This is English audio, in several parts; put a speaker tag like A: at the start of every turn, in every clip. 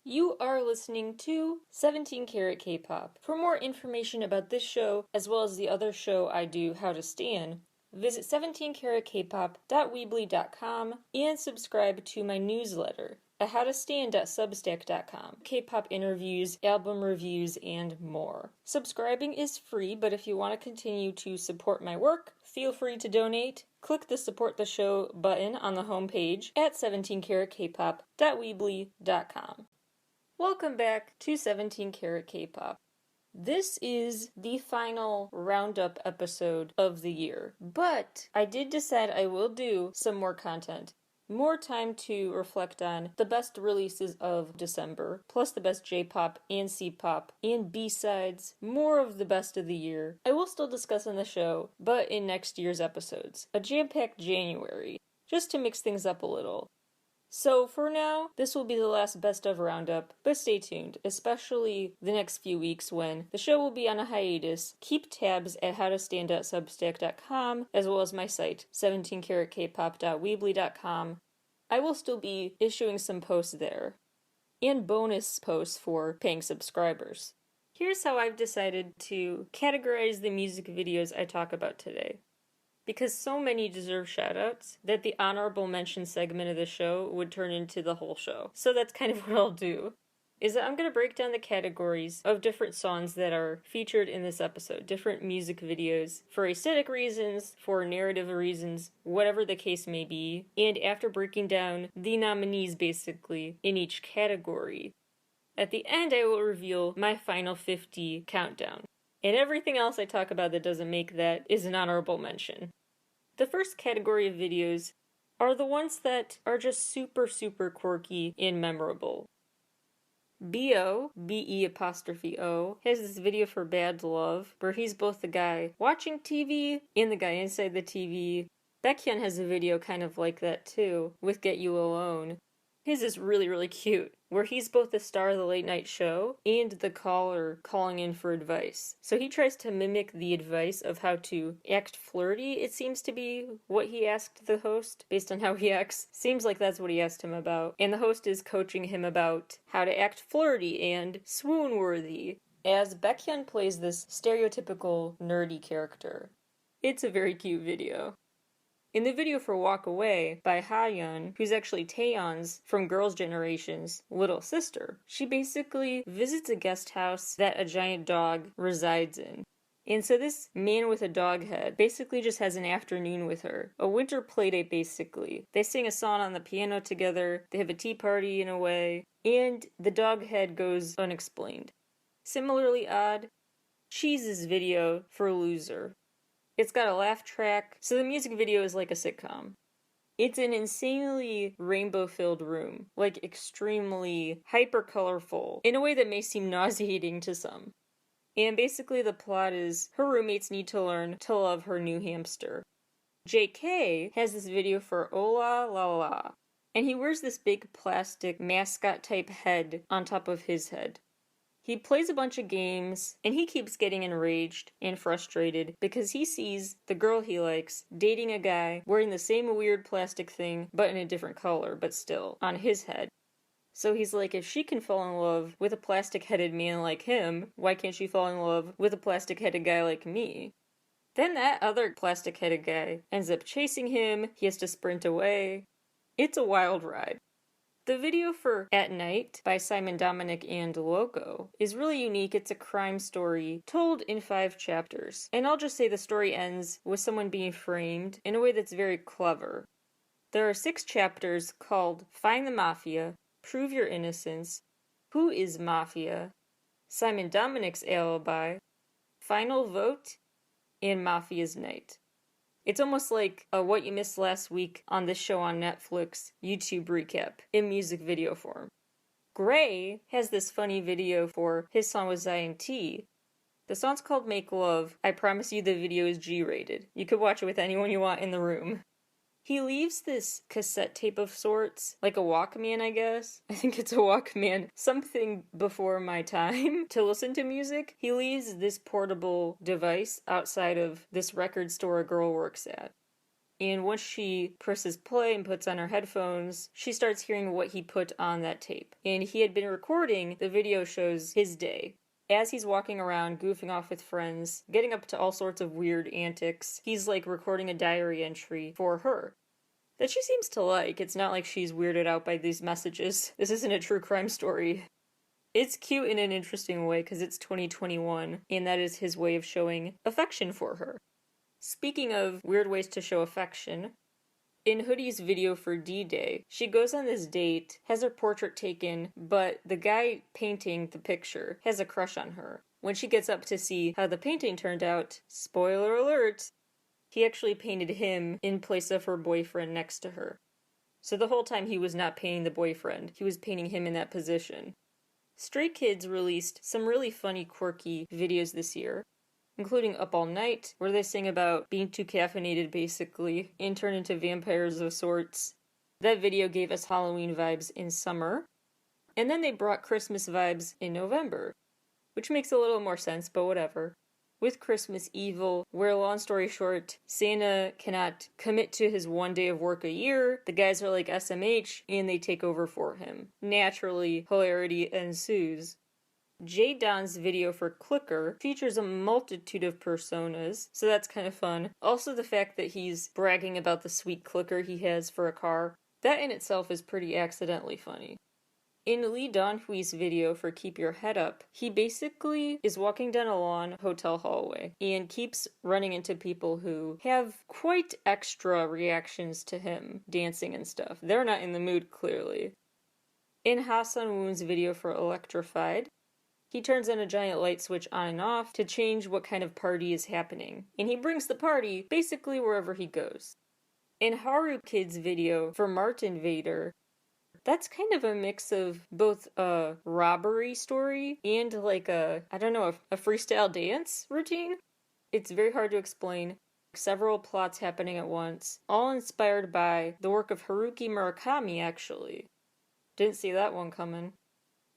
A: You are listening to 17 Carat K-Pop. For more information about this show, as well as the other show I do, How to Stan, visit 17caratkpop.weebly.com and subscribe to my newsletter at howtostan.substack.com. K-pop interviews, album reviews, and more. Subscribing is free, but if you want to continue to support my work, feel free to donate. Click the Support the Show button on the homepage at 17caratkpop.weebly.com. Welcome back to 17 Carat K-Pop. This is the final roundup episode of the year, but I did decide I will do some more content. More time to reflect on the best releases of December, plus the best J-pop and C-pop and B-sides, more of the best of the year. I will still discuss in the show, but in next year's episodes. A jam-packed January, just to mix things up a little. So for now, this will be the last best of roundup, but stay tuned, especially the next few weeks when the show will be on a hiatus. Keep tabs at howtostan.substack.com, as well as my site, 17caratkpop.weebly.com. I will still be issuing some posts there, and bonus posts for paying subscribers. Here's how I've decided to categorize the music videos I talk about today. Because so many deserve shoutouts, that the honorable mention segment of the show would turn into the whole show. So that's kind of what I'll do, is that I'm going to break down the categories of different songs that are featured in this episode, different music videos, for aesthetic reasons, for narrative reasons, whatever the case may be, and after breaking down the nominees basically in each category, at the end I will reveal my final 50 countdown. And everything else I talk about that doesn't make that is an honorable mention. The first category of videos are the ones that are just super quirky and memorable. B.O., B-E''O, has this video for Bad Love, where he's both the guy watching TV and the guy inside the TV. Baekhyun has a video kind of like that too, with Get You Alone. His is really cute, where he's both the star of the late night show and the caller calling in for advice. So he tries to mimic the advice of how to act flirty, it seems to be what he asked the host, based on how he acts. Seems like that's what he asked him about. And the host is coaching him about how to act flirty and swoon-worthy, as Baekhyun plays this stereotypical nerdy character. It's a very cute video. In the video for Walk Away by Ha-yeon, who's actually Taeyeon's from Girls' Generation's little sister, she basically visits a guest house that a giant dog resides in. And so this man with a dog head basically just has an afternoon with her. A winter playdate basically. They sing a song on the piano together, they have a tea party in a way, and the dog head goes unexplained. Similarly odd, Cheese's video for Loser. It's got a laugh track, so the music video is like a sitcom. It's an insanely rainbow-filled room, like extremely hyper-colorful, in a way that may seem nauseating to some. And basically the plot is her roommates need to learn to love her new hamster. JK has this video for Ola La La La, and he wears this big plastic mascot-type head on top of his head. He plays a bunch of games, and he keeps getting enraged and frustrated because he sees the girl he likes dating a guy wearing the same weird plastic thing, but in a different color, but still, on his head. So he's like, if she can fall in love with a plastic-headed man like him, why can't she fall in love with a plastic-headed guy like me? Then that other plastic-headed guy ends up chasing him, he has to sprint away. It's a wild ride. The video for At Night by Simon Dominic and Loco is really unique. It's a crime story told in 5 chapters. And I'll just say the story ends with someone being framed in a way that's very clever. There are 6 chapters called Find the Mafia, Prove Your Innocence, Who is Mafia, Simon Dominic's Alibi, Final Vote, and Mafia's Night. It's almost like a What You Missed Last Week on this show on Netflix YouTube recap in music video form. Gray has this funny video for his song with Zion T. The song's called Make Love. I promise you the video is G-rated. You could watch it with anyone you want in the room. He leaves this cassette tape of sorts, like a Walkman, I guess. I think it's a Walkman, something before my time to listen to music. He leaves this portable device outside of this record store a girl works at. And once she presses play and puts on her headphones, she starts hearing what he put on that tape. And he had been recording, the video shows his day. As he's walking around, goofing off with friends, getting up to all sorts of weird antics, he's like recording a diary entry for her that she seems to like. It's not like she's weirded out by these messages. This isn't a true crime story. It's cute in an interesting way because it's 2021, and that is his way of showing affection for her. Speaking of weird ways to show affection, in Hoodie's video for D-Day, she goes on this date, has her portrait taken, but the guy painting the picture has a crush on her. When she gets up to see how the painting turned out, spoiler alert, he actually painted him in place of her boyfriend next to her. So the whole time he was not painting the boyfriend, he was painting him in that position. Stray Kids released some really funny, quirky videos this year, including Up All Night, where they sing about being too caffeinated, basically, and turn into vampires of sorts. That video gave us Halloween vibes in summer. And then they brought Christmas vibes in November, which makes a little more sense, but whatever. With Christmas Evil, where, long story short, Santa cannot commit to his 1 day of work a year, the guys are like SMH, and they take over for him. Naturally, hilarity ensues. Jay Don's video for Clicker features a multitude of personas, so that's kind of fun. Also the fact that he's bragging about the sweet clicker he has for a car, that in itself is pretty accidentally funny. In Lee Donhui's video for Keep Your Head Up, he basically is walking down a long hotel hallway and keeps running into people who have quite extra reactions to him dancing and stuff. They're not in the mood, clearly. In Hassan Woon's video for Electrified, he turns on a giant light switch on and off to change what kind of party is happening, and he brings the party basically wherever he goes. In Haru Kid's video for Martin Vader, that's kind of a mix of both a robbery story and like a freestyle dance routine. It's very hard to explain. Several plots happening at once, all inspired by the work of Haruki Murakami, actually. Didn't see that one coming.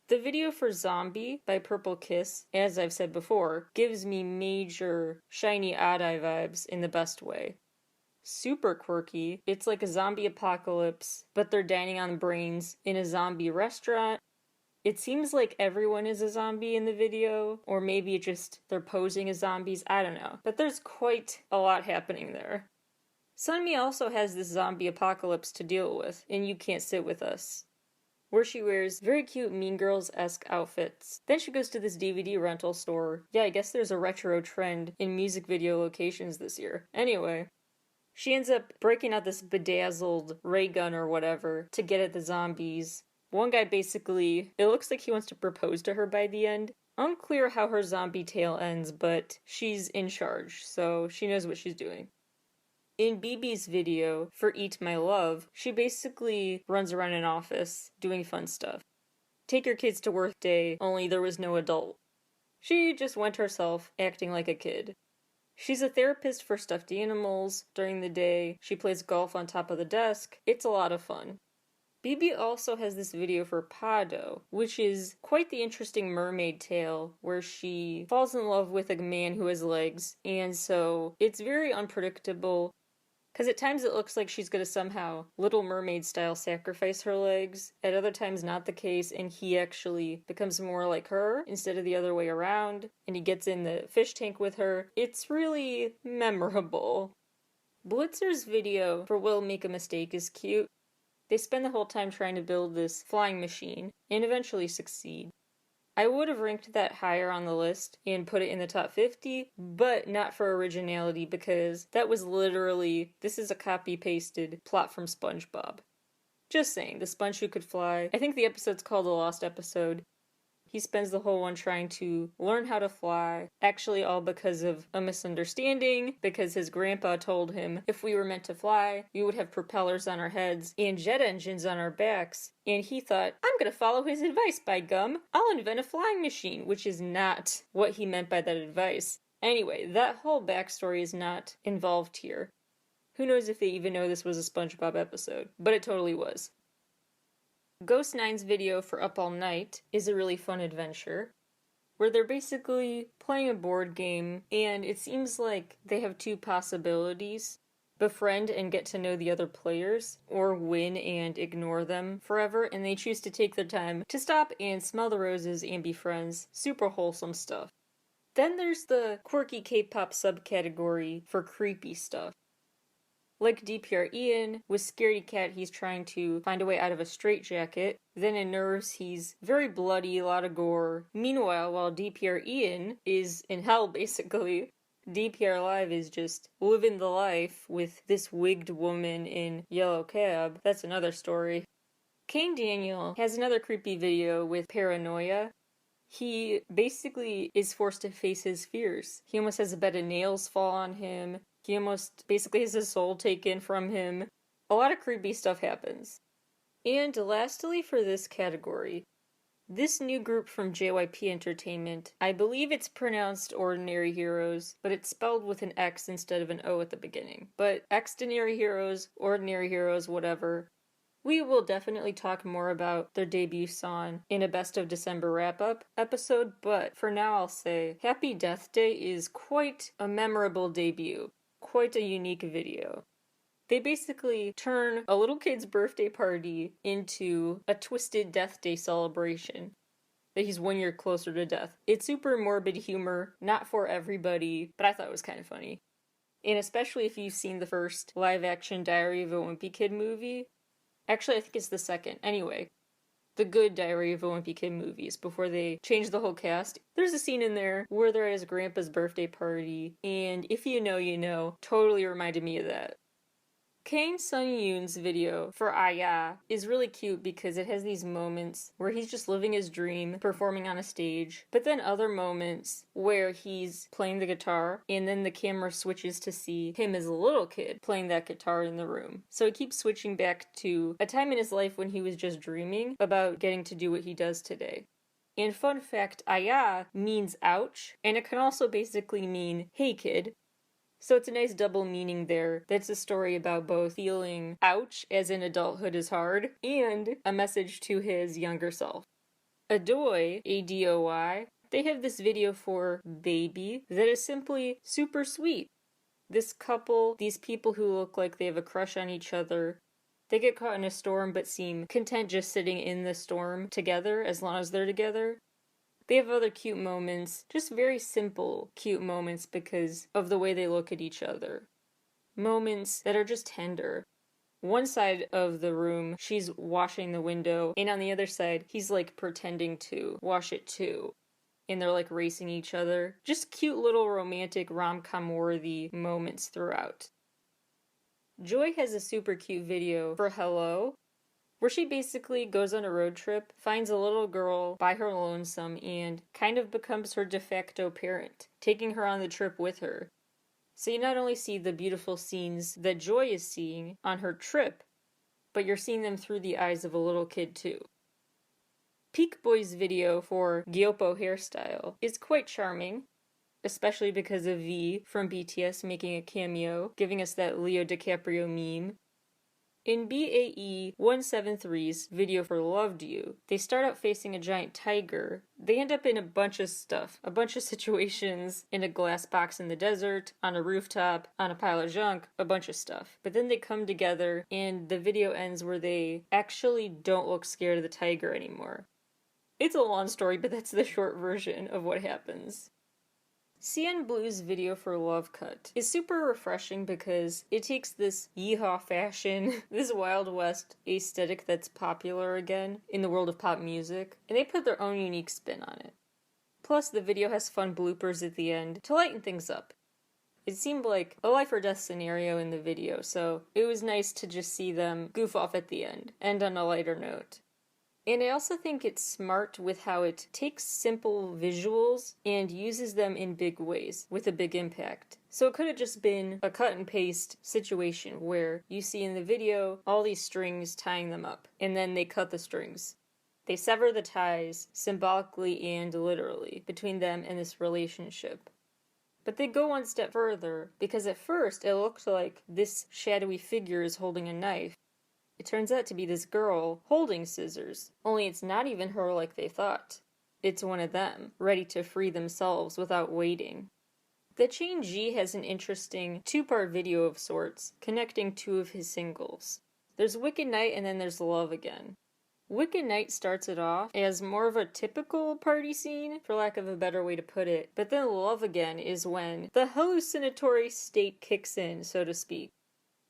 A: The video for Zombie by Purple Kiss, as I've said before, gives me major Shiny Odd-Eye vibes in the best way. Super quirky. It's like a zombie apocalypse, but they're dining on brains in a zombie restaurant. It seems like everyone is a zombie in the video, or maybe just they're posing as zombies, I don't know. But there's quite a lot happening there. Sunmi also has this zombie apocalypse to deal with, and You Can't Sit With Us, where she wears very cute Mean Girls-esque outfits. Then she goes to this DVD rental store. Yeah, I guess there's a retro trend in music video locations this year. Anyway, she ends up breaking out this bedazzled ray gun or whatever to get at the zombies. One guy basically, it looks like he wants to propose to her by the end. Unclear how her zombie tale ends, but she's in charge, so she knows what she's doing. In BB's video for Eat My Love, she basically runs around an office doing fun stuff. Take your kids to work day, only there was no adult. She just went herself, acting like a kid. She's a therapist for stuffed animals during the day. She plays golf on top of the desk. It's a lot of fun. BB also has this video for Pado, which is quite the interesting mermaid tale where she falls in love with a man who has legs, and so it's very unpredictable. Because at times it looks like she's going to somehow Little Mermaid style sacrifice her legs. At other times not the case, and he actually becomes more like her instead of the other way around. And he gets in the fish tank with her. It's really memorable. Blitzer's video for Will Make a Mistake is cute. They spend the whole time trying to build this flying machine, and eventually succeed. I would have ranked that higher on the list and put it in the top 50, but not for originality because that was literally, this is a copy-pasted plot from SpongeBob. Just saying, the sponge who could fly. I think the episode's called The Lost Episode. He spends the whole one trying to learn how to fly, actually all because of a misunderstanding, because his grandpa told him if we were meant to fly, we would have propellers on our heads and jet engines on our backs, and he thought, I'm gonna follow his advice, by gum. I'll invent a flying machine, which is not what he meant by that advice. Anyway, that whole backstory is not involved here. Who knows if they even know this was a SpongeBob episode, but it totally was. Ghost 9's video for Up All Night is a really fun adventure, where they're basically playing a board game, and it seems like they have two possibilities. befriend and get to know the other players, or win and ignore them forever, and they choose to take their time to stop and smell the roses and be friends. Super wholesome stuff. Then there's the quirky K-pop subcategory for creepy stuff. Like DPR Ian, with Scaredy Cat he's trying to find a way out of a straitjacket. Then in Nerves he's very bloody, a lot of gore. Meanwhile, while DPR Ian is in hell basically, DPR Live is just living the life with this wigged woman in yellow cab. That's another story. Kane Daniel has another creepy video with Paranoia. He basically is forced to face his fears. He almost has a bed of nails fall on him. He almost basically has his soul taken from him. A lot of creepy stuff happens. And lastly for this category, this new group from JYP Entertainment, I believe it's pronounced Ordinary Heroes, but it's spelled with an X instead of an O at the beginning. But Extraordinary Heroes, Ordinary Heroes, whatever. We will definitely talk more about their debut song in a Best of December wrap-up episode, but for now I'll say Happy Death Day is quite a memorable debut, quite a unique video. They basically turn a little kid's birthday party into a twisted Death Day celebration. That he's 1 year closer to death. It's super morbid humor, not for everybody, but I thought it was kind of funny. And especially if you've seen the first live-action Diary of a Wimpy Kid movie. Actually, I think it's the second. Anyway, the good Diary of a Wimpy Kid movies, before they changed the whole cast. There's a scene in there where they're at his grandpa's birthday party, and if you know, you know, totally reminded me of that. Kang Sung-yoon's video for Aya is really cute because it has these moments where he's just living his dream, performing on a stage, but then other moments where he's playing the guitar and then the camera switches to see him as a little kid playing that guitar in the room. So it keeps switching back to a time in his life when he was just dreaming about getting to do what he does today. And fun fact, Aya means ouch, and it can also basically mean hey kid. So it's a nice double meaning there. That's a story about both feeling ouch, as in adulthood is hard, and a message to his younger self. Adoy, A-D-O-Y, they have this video for Baby that is simply super sweet. This couple, these people who look like they have a crush on each other, they get caught in a storm but seem content just sitting in the storm together as long as they're together. They have other cute moments, just very simple cute moments because of the way they look at each other. Moments that are just tender. One side of the room, she's washing the window, and on the other side, he's like pretending to wash it too. And they're like racing each other. Just cute little romantic rom-com worthy moments throughout. Joy has a super cute video for Hello, where she basically goes on a road trip, finds a little girl by her lonesome, and kind of becomes her de facto parent, taking her on the trip with her. So you not only see the beautiful scenes that Joy is seeing on her trip, but you're seeing them through the eyes of a little kid too. Peak Boy's video for Gyopo hairstyle is quite charming, especially because of V from BTS making a cameo, giving us that Leo DiCaprio meme. In BAE 173's video for Loved You, they start out facing a giant tiger. They end up in a bunch of stuff, a bunch of situations in a glass box in the desert, on a rooftop, on a pile of junk, a bunch of stuff. But then they come together and the video ends where they actually don't look scared of the tiger anymore. It's a long story, but that's the short version of what happens. CN Blue's video for Love Cut is super refreshing because it takes this yeehaw fashion, this Wild West aesthetic that's popular again in the world of pop music, and they put their own unique spin on it. Plus, the video has fun bloopers at the end to lighten things up. It seemed like a life or death scenario in the video, so it was nice to just see them goof off at the end on a lighter note. And I also think it's smart with how it takes simple visuals and uses them in big ways with a big impact. So it could have just been a cut and paste situation where you see in the video all these strings tying them up, and then they cut the strings. They sever the ties, symbolically and literally, between them and this relationship. But they go one step further, because at first it looked like this shadowy figure is holding a knife. It turns out to be this girl holding scissors, only it's not even her like they thought. It's one of them, ready to free themselves without waiting. The Chain G has an interesting two-part video of sorts, connecting two of his singles. There's Wicked Night and then there's Love Again. Wicked Night starts it off as more of a typical party scene, for lack of a better way to put it, but then Love Again is when the hallucinatory state kicks in, so to speak.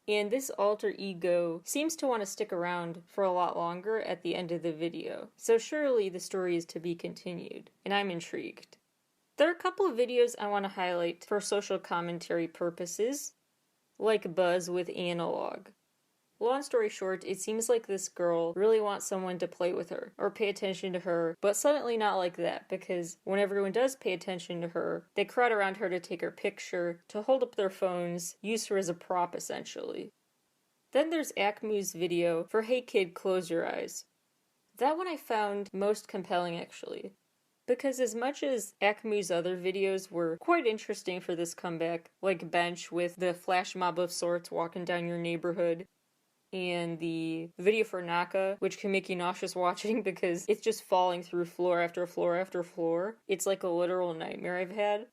A: And this alter ego seems to want to stick around for a lot longer at the end of the video, so surely the story is to be continued, and I'm intrigued. There are a couple of videos I want to highlight for social commentary purposes, like Buzz with Analog. Long story short, it seems like this girl really wants someone to play with her or pay attention to her, but suddenly not like that, because when everyone does pay attention to her, they crowd around her to take her picture, to hold up their phones, use her as a prop essentially. Then there's Acmu's video for Hey Kid, Close Your Eyes. That one I found most compelling actually, because as much as Acmu's other videos were quite interesting for this comeback, like Bench with the flash mob of sorts walking down your neighborhood, and the video for Naka, which can make you nauseous watching because it's just falling through floor after floor after floor. It's like a literal nightmare I've had.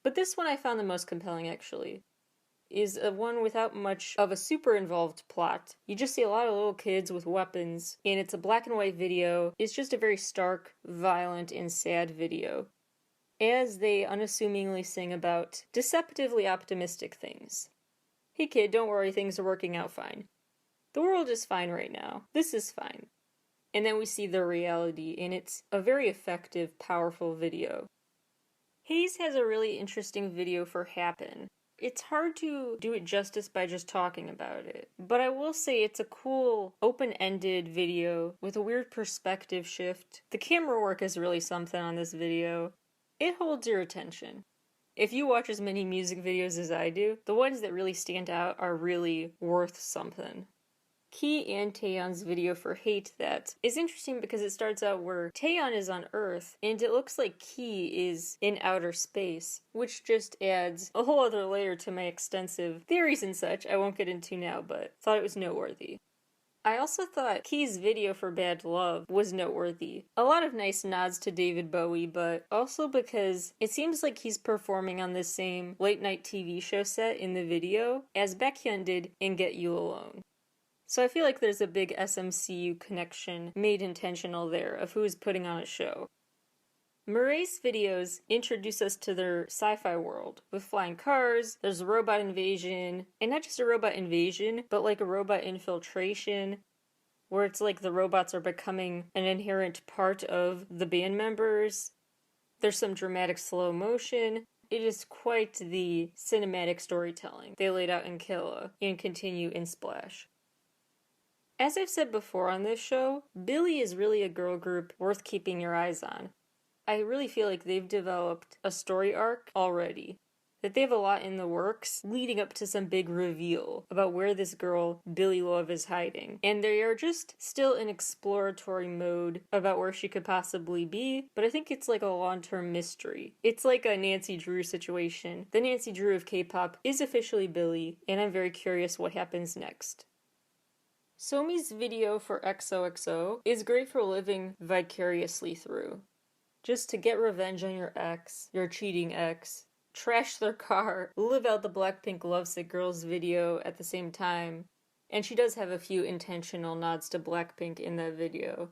A: But this one I found the most compelling actually, is a one without much of a super involved plot. You just see a lot of little kids with weapons, and it's a black and white video. It's just a very stark, violent, and sad video, as they unassumingly sing about deceptively optimistic things. Hey kid, don't worry, things are working out fine. The world is fine right now. This is fine. And then we see the reality, and it's a very effective, powerful video. Hayes has a really interesting video for Happen. It's hard to do it justice by just talking about it, but I will say it's a cool, open-ended video with a weird perspective shift. The camera work is really something on this video. It holds your attention. If you watch as many music videos as I do, the ones that really stand out are really worth something. Key and Taeyeon's video for Hate That is interesting because it starts out where Taeyeon is on Earth and it looks like Key is in outer space, which just adds a whole other layer to my extensive theories and such I won't get into now, but thought it was noteworthy. I also thought Key's video for Bad Love was noteworthy. A lot of nice nods to David Bowie, but also because it seems like he's performing on the same late-night TV show set in the video as Baekhyun did in Get You Alone. So I feel like there's a big SMCU connection made intentional there of who's putting on a show. Murray's videos introduce us to their sci-fi world. With flying cars, there's a robot invasion, and not just a robot invasion, but like a robot infiltration, where it's like the robots are becoming an inherent part of the band members. There's some dramatic slow motion. It is quite the cinematic storytelling they laid out in Killa and continue in Splash. As I've said before on this show, Billy is really a girl group worth keeping your eyes on. I really feel like they've developed a story arc already, that they have a lot in the works leading up to some big reveal about where this girl, Billy Love, is hiding. And they are just still in exploratory mode about where she could possibly be, but I think it's like a long-term mystery. It's like a Nancy Drew situation. The Nancy Drew of K-pop is officially Billy, and I'm very curious what happens next. Somi's video for XOXO is great for living vicariously through. Just to get revenge on your ex, your cheating ex, trash their car, live out the Blackpink Lovesick Girls video at the same time, and she does have a few intentional nods to Blackpink in that video.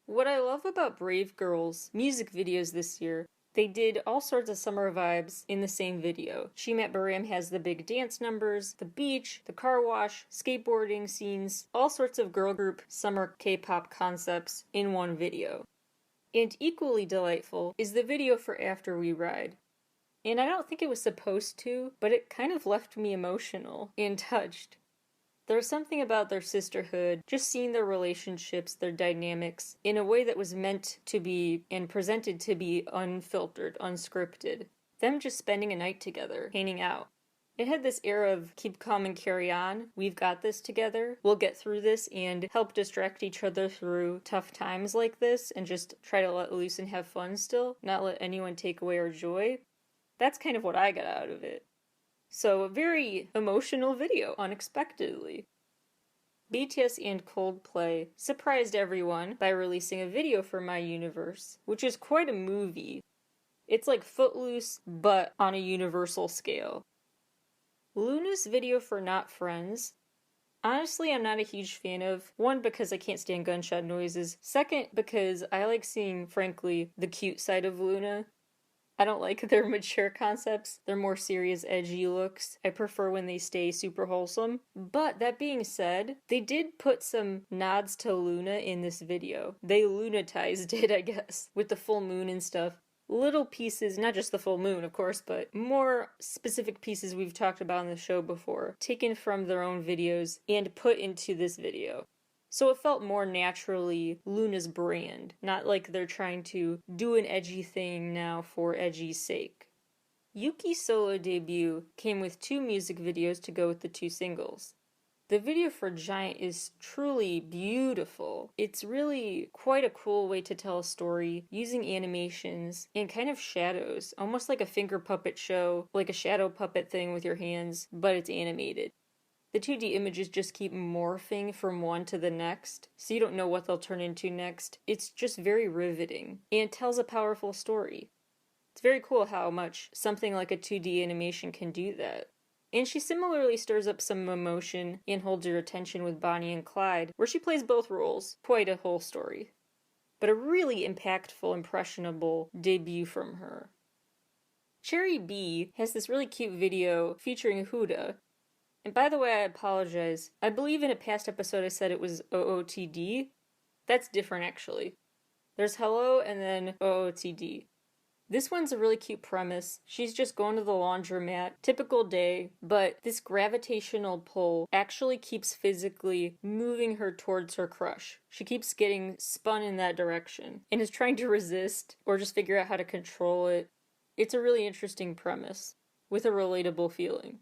A: What I love about Brave Girls' music videos this year, they did all sorts of summer vibes in the same video. She Met Baram has the big dance numbers, the beach, the car wash, skateboarding scenes, all sorts of girl group summer K-pop concepts in one video. And equally delightful is the video for After We Ride. And I don't think it was supposed to, but it kind of left me emotional and touched. There's something about their sisterhood, just seeing their relationships, their dynamics, in a way that was meant to be and presented to be unfiltered, unscripted. Them just spending a night together, hanging out. It had this air of keep calm and carry on, we've got this together, we'll get through this and help distract each other through tough times like this and just try to let loose and have fun still, not let anyone take away our joy. That's kind of what I got out of it. So, a very emotional video, unexpectedly. BTS and Coldplay surprised everyone by releasing a video for My Universe, which is quite a movie. It's like Footloose, but on a universal scale. Luna's video for Not Friends, honestly, I'm not a huge fan of. One, because I can't stand gunshot noises. Second, because I like seeing, frankly, the cute side of Luna. I don't like their mature concepts. They're more serious, edgy looks. I prefer when they stay super wholesome. But that being said, they did put some nods to Luna in this video. They lunatized it, I guess, with the full moon and stuff. Little pieces, not just the full moon, of course, but more specific pieces we've talked about on the show before, taken from their own videos and put into this video. So it felt more naturally Luna's brand, not like they're trying to do an edgy thing now for edgy's sake. Yuki's solo debut came with 2 music videos to go with the 2 singles. The video for Giant is truly beautiful. It's really quite a cool way to tell a story, using animations and kind of shadows, almost like a finger puppet show, like a shadow puppet thing with your hands, but it's animated. The 2D images just keep morphing from one to the next, so you don't know what they'll turn into next. It's just very riveting, and tells a powerful story. It's very cool how much something like a 2D animation can do that. And she similarly stirs up some emotion and holds your attention with Bonnie and Clyde, where she plays both roles. Quite a whole story. But a really impactful, impressionable debut from her. Cherry B has this really cute video featuring Huda. And by the way, I apologize. I believe in a past episode I said it was OOTD. That's different, actually. There's hello and then OOTD. This one's a really cute premise. She's just going to the laundromat, typical day, but this gravitational pull actually keeps physically moving her towards her crush. She keeps getting spun in that direction and is trying to resist or just figure out how to control it. It's a really interesting premise with a relatable feeling.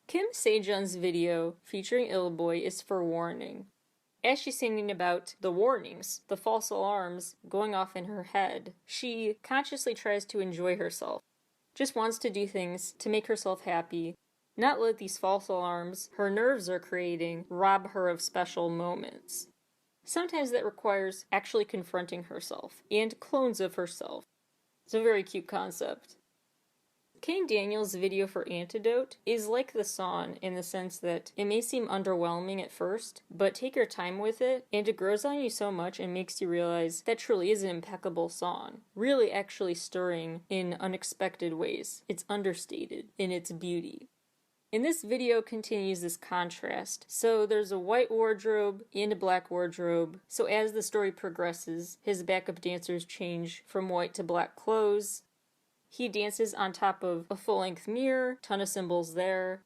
A: Kim Sejun's video featuring Illboy is for Warning. As she's singing about the warnings, the false alarms going off in her head, she consciously tries to enjoy herself. Just wants to do things to make herself happy, not let these false alarms her nerves are creating rob her of special moments. Sometimes that requires actually confronting herself and clones of herself. It's a very cute concept. Kane Daniels' video for Antidote is like the song in the sense that it may seem underwhelming at first, but take your time with it, and it grows on you so much and makes you realize that truly is an impeccable song. Really actually stirring in unexpected ways. It's understated in its beauty. And this video continues this contrast. So there's a white wardrobe and a black wardrobe. So as the story progresses, his backup dancers change from white to black clothes. He dances on top of a full-length mirror, ton of symbols there,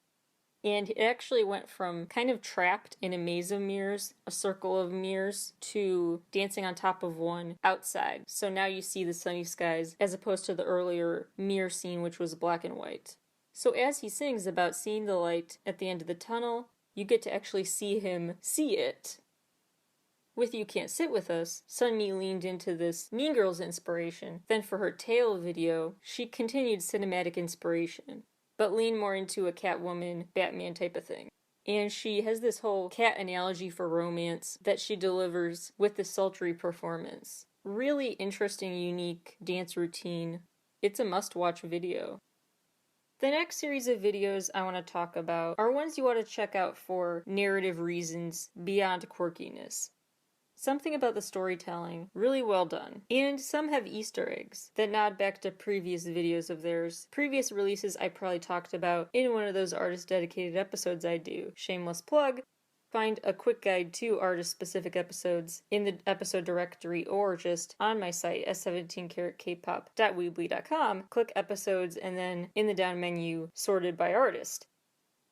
A: and it actually went from kind of trapped in a maze of mirrors, a circle of mirrors, to dancing on top of one outside. So now you see the sunny skies as opposed to the earlier mirror scene, which was black and white. So as he sings about seeing the light at the end of the tunnel, you get to actually see him see it. With You Can't Sit With Us, Sunmi leaned into this Mean Girls inspiration. Then for her Tail video, she continued cinematic inspiration, but leaned more into a Catwoman, Batman type of thing. And she has this whole cat analogy for romance that she delivers with this sultry performance. Really interesting, unique dance routine. It's a must-watch video. The next series of videos I want to talk about are ones you want to check out for narrative reasons beyond quirkiness. Something about the storytelling, really well done. And some have Easter eggs that nod back to previous videos of theirs. Previous releases I probably talked about in one of those artist-dedicated episodes I do. Shameless plug. Find a quick guide to artist-specific episodes in the episode directory or just on my site, s17caratkpop.weebly.com. Click episodes and then in the down menu, sorted by artist.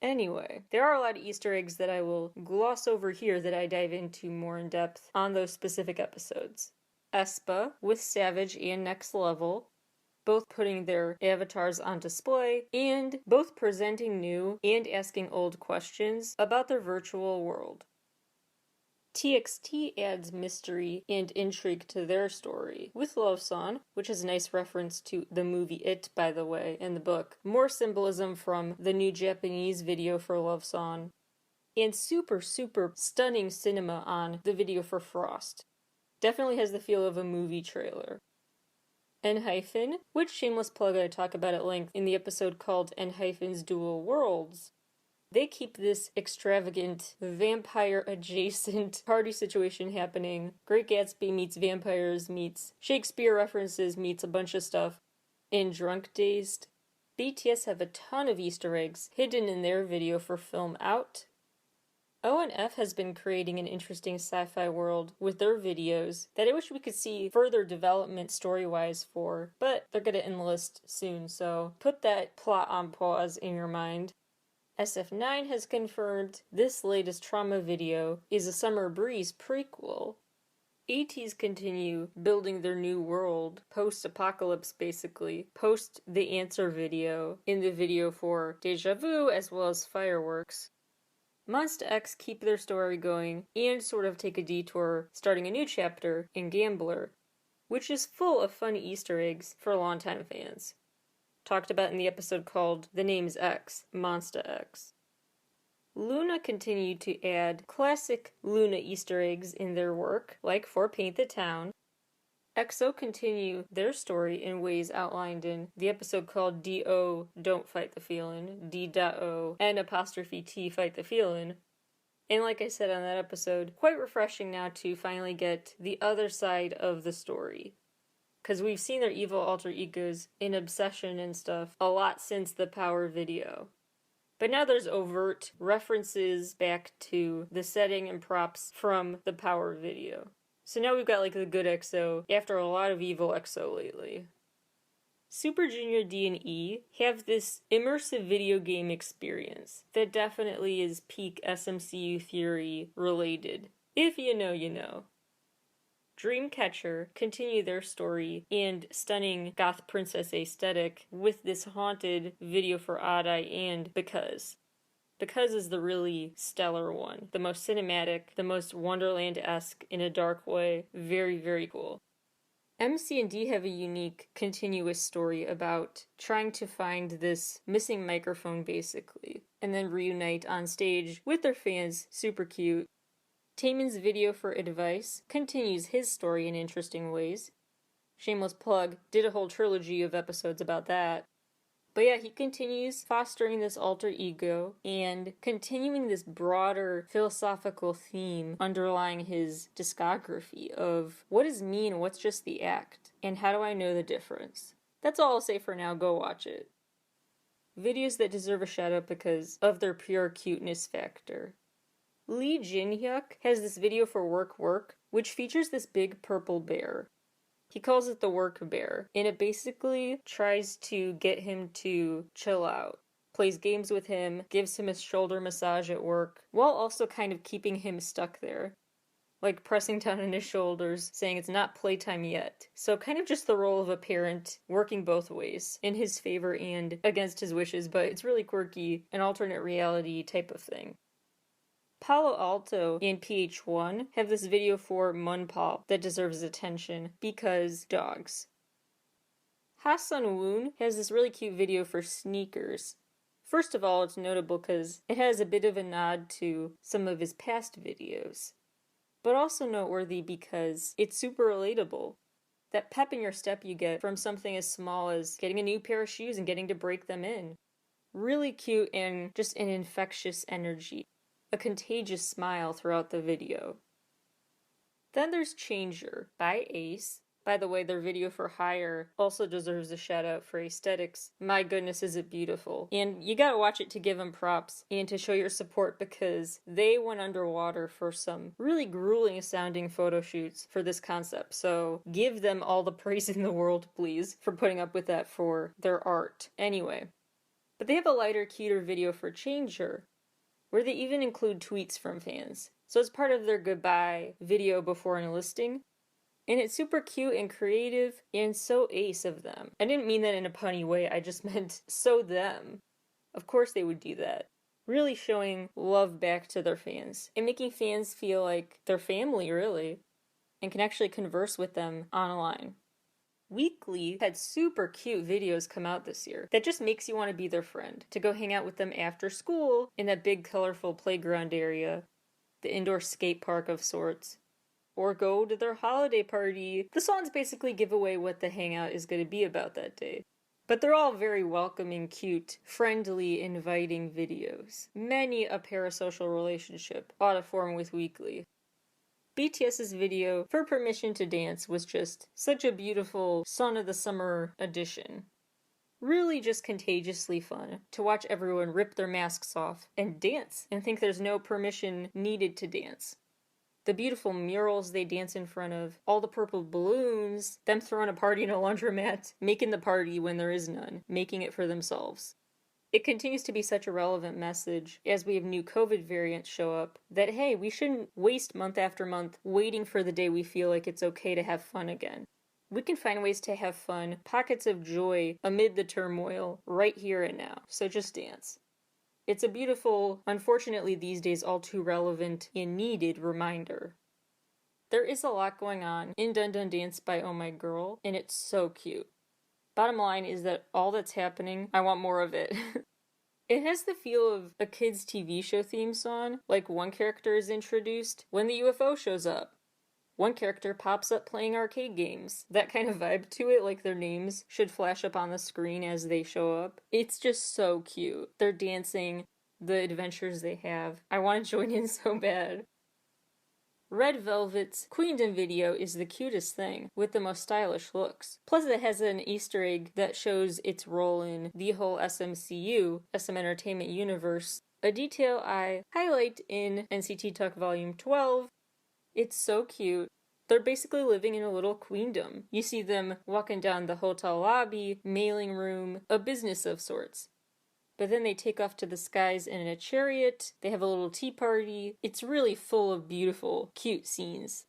A: Anyway, there are a lot of Easter eggs that I will gloss over here that I dive into more in depth on those specific episodes. aespa with Savage and Next Level, both putting their avatars on display, and both presenting new and asking old questions about their virtual world. TXT adds mystery and intrigue to their story, with Love Song, which is a nice reference to the movie It, by the way, in the book. More symbolism from the new Japanese video for Love Song. And super stunning cinema on the video for Frost. Definitely has the feel of a movie trailer. N-hyphen, which shameless plug I talk about at length in the episode called N-hyphen's Dual Worlds. They keep this extravagant, vampire-adjacent party situation happening. Great Gatsby meets vampires, meets Shakespeare references, meets a bunch of stuff. In Drunk Dazed, BTS have a ton of Easter eggs hidden in their video for Film Out. O&F has been creating an interesting sci-fi world with their videos that I wish we could see further development story-wise for, but they're gonna enlist soon, so put that plot on pause in your mind. SF9 has confirmed this latest Trauma video is a Summer Breeze prequel. ATEEZ continue building their new world, post-apocalypse basically, post the Answer video, in the video for Deja Vu as well as Fireworks. Monsta X keep their story going and sort of take a detour, starting a new chapter in Gambler, which is full of fun Easter eggs for longtime fans. Talked about in the episode called The Name's X, Monsta X. Luna continued to add classic Luna Easter eggs in their work, like for Paint the Town. EXO continue their story in ways outlined in the episode called D.O. Don't Fight the Feelin', D.O. N''T Fight the Feelin'. And like I said on that episode, quite refreshing now to finally get the other side of the story. Because we've seen their evil alter egos in Obsession and stuff a lot since the Power video. But now there's overt references back to the setting and props from the Power video. So now we've got like the good EXO after a lot of evil EXO lately. Super Junior D and E have this immersive video game experience that definitely is peak SMCU theory related. If you know, you know. Dreamcatcher continue their story and stunning goth princess aesthetic with this haunted video for Odd Eye and Because. Because is the really stellar one. The most cinematic, the most Wonderland-esque in a dark way. Very, very cool. MC and D have a unique, continuous story about trying to find this missing microphone, basically, and then reunite on stage with their fans. Super cute. Taemin's video for Advice continues his story in interesting ways. Shameless plug, did a whole trilogy of episodes about that. But yeah, he continues fostering this alter ego and continuing this broader philosophical theme underlying his discography of what is me and what's just the act, and how do I know the difference. That's all I'll say for now, go watch it. Videos that deserve a shout out because of their pure cuteness factor. Lee Jin-hyuk has this video for Work Work, which features this big purple bear. He calls it the work bear, and it basically tries to get him to chill out. Plays games with him, gives him a shoulder massage at work, while also kind of keeping him stuck there. Like pressing down on his shoulders, saying it's not playtime yet. So kind of just the role of a parent, working both ways, in his favor and against his wishes, but it's really quirky, an alternate reality type of thing. Palo Alto and PH1 have this video for Munpal that deserves attention because dogs. Ha Sun-woon has this really cute video for Sneakers. First of all, it's notable because it has a bit of a nod to some of his past videos. But also noteworthy because it's super relatable. That pep in your step you get from something as small as getting a new pair of shoes and getting to break them in. Really cute and just an infectious energy. A contagious smile throughout the video. Then there's Changer by Ace. By the way, their video for Hire also deserves a shout out for aesthetics. My goodness, is it beautiful. And you gotta watch it to give them props and to show your support because they went underwater for some really grueling sounding photo shoots for this concept. So give them all the praise in the world, please, for putting up with that for their art. Anyway. But they have a lighter, cuter video for Changer, where they even include tweets from fans. So it's part of their goodbye video before enlisting. And it's super cute and creative and so ace of them. I didn't mean that in a punny way, I just meant so them. Of course they would do that. Really showing love back to their fans. And making fans feel like they're family, really. And can actually converse with them online. Weekly had super cute videos come out this year that just makes you want to be their friend, to go hang out with them after school in that big colorful playground area, the indoor skate park of sorts, or go to their holiday party. The songs basically give away what the hangout is going to be about that day. But they're all very welcoming, cute, friendly, inviting videos. Many a parasocial relationship ought to form with Weekly. BTS's video for Permission to Dance was just such a beautiful Song of the Summer edition. Really just contagiously fun to watch everyone rip their masks off and dance and think there's no permission needed to dance. The beautiful murals they dance in front of, all the purple balloons, them throwing a party in a laundromat, making the party when there is none, making it for themselves. It continues to be such a relevant message as we have new COVID variants show up that, hey, we shouldn't waste month after month waiting for the day we feel like it's okay to have fun again. We can find ways to have fun, pockets of joy amid the turmoil, right here and now. So just dance. It's a beautiful, unfortunately these days all too relevant and needed reminder. There is a lot going on in Dun Dun Dance by Oh My Girl, and it's so cute. Bottom line is that all that's happening, I want more of it. It has the feel of a kid's TV show theme song, like one character is introduced when the UFO shows up. One character pops up playing arcade games. That kind of vibe to it, like their names should flash up on the screen as they show up. It's just so cute. They're dancing, the adventures they have. I want to join in so bad. Red Velvet's Queendom video is the cutest thing, with the most stylish looks. Plus it has an Easter egg that shows its role in the whole SMCU, SM Entertainment Universe, a detail I highlight in NCT Talk Volume 12. It's so cute. They're basically living in a little queendom. You see them walking down the hotel lobby, mailing room, a business of sorts. But then they take off to the skies in a chariot, they have a little tea party. It's really full of beautiful, cute scenes.